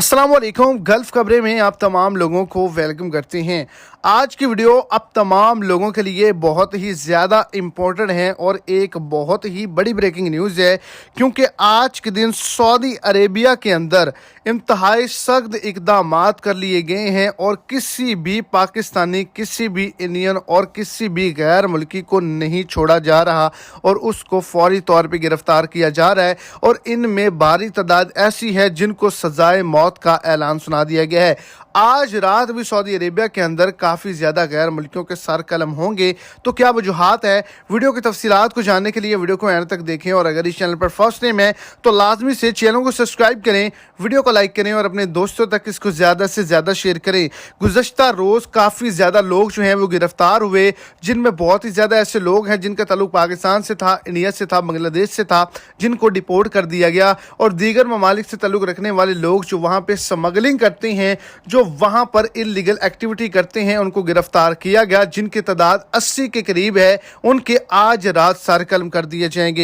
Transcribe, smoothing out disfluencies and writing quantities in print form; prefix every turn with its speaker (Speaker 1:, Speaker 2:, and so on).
Speaker 1: अस्सलाम वालेकुम। गल्फ खबरें में आप तमाम लोगों को वेलकम करते हैं। आज की वीडियो अब तमाम लोगों के लिए बहुत ही ज़्यादा इम्पोर्टेंट है और एक बहुत ही बड़ी ब्रेकिंग न्यूज़ है, क्योंकि आज के दिन सऊदी अरेबिया के अंदर इंतहाई सख्त इक़दामात कर लिए गए हैं और किसी भी पाकिस्तानी, किसी भी इंडियन और किसी भी गैर मुल्की को नहीं छोड़ा जा रहा और उसको फौरी तौर पर गिरफ़्तार किया जा रहा है। और इनमें भारी तादाद ऐसी है जिनको सज़ाए मौत का ऐलान सुना दिया गया है। आज रात भी सऊदी अरेबिया के अंदर काफ़ी ज़्यादा गैर मुल्कियों के सर कलम होंगे। तो क्या वजूहात है, वीडियो की तफसीलात को जानने के लिए वीडियो को एंड तक देखें। और अगर इस चैनल पर फर्स्ट टाइम है तो लाजमी से चैनल को सब्सक्राइब करें, वीडियो को लाइक करें और अपने दोस्तों तक इसको ज़्यादा से ज़्यादा शेयर करें। गुज़श्ता रोज़ काफ़ी ज़्यादा लोग जो हैं वो गिरफ़्तार हुए, जिनमें बहुत ही ज़्यादा ऐसे लोग हैं जिनका ताल्लुक पाकिस्तान से था, इंडिया से था, बांग्लादेश से था, जिनको डिपोर्ट कर दिया गया। और दीगर ममालिक से ताल्लुक़ रखने वाले लोग जो वहाँ पर स्मगलिंग करते हैं, जो वहां पर इल्लीगल एक्टिविटी करते हैं, उनको गिरफ्तार किया गया, जिनकी तादाद 80 के करीब है। उनके आज रात सर कलम कर दिए जाएंगे।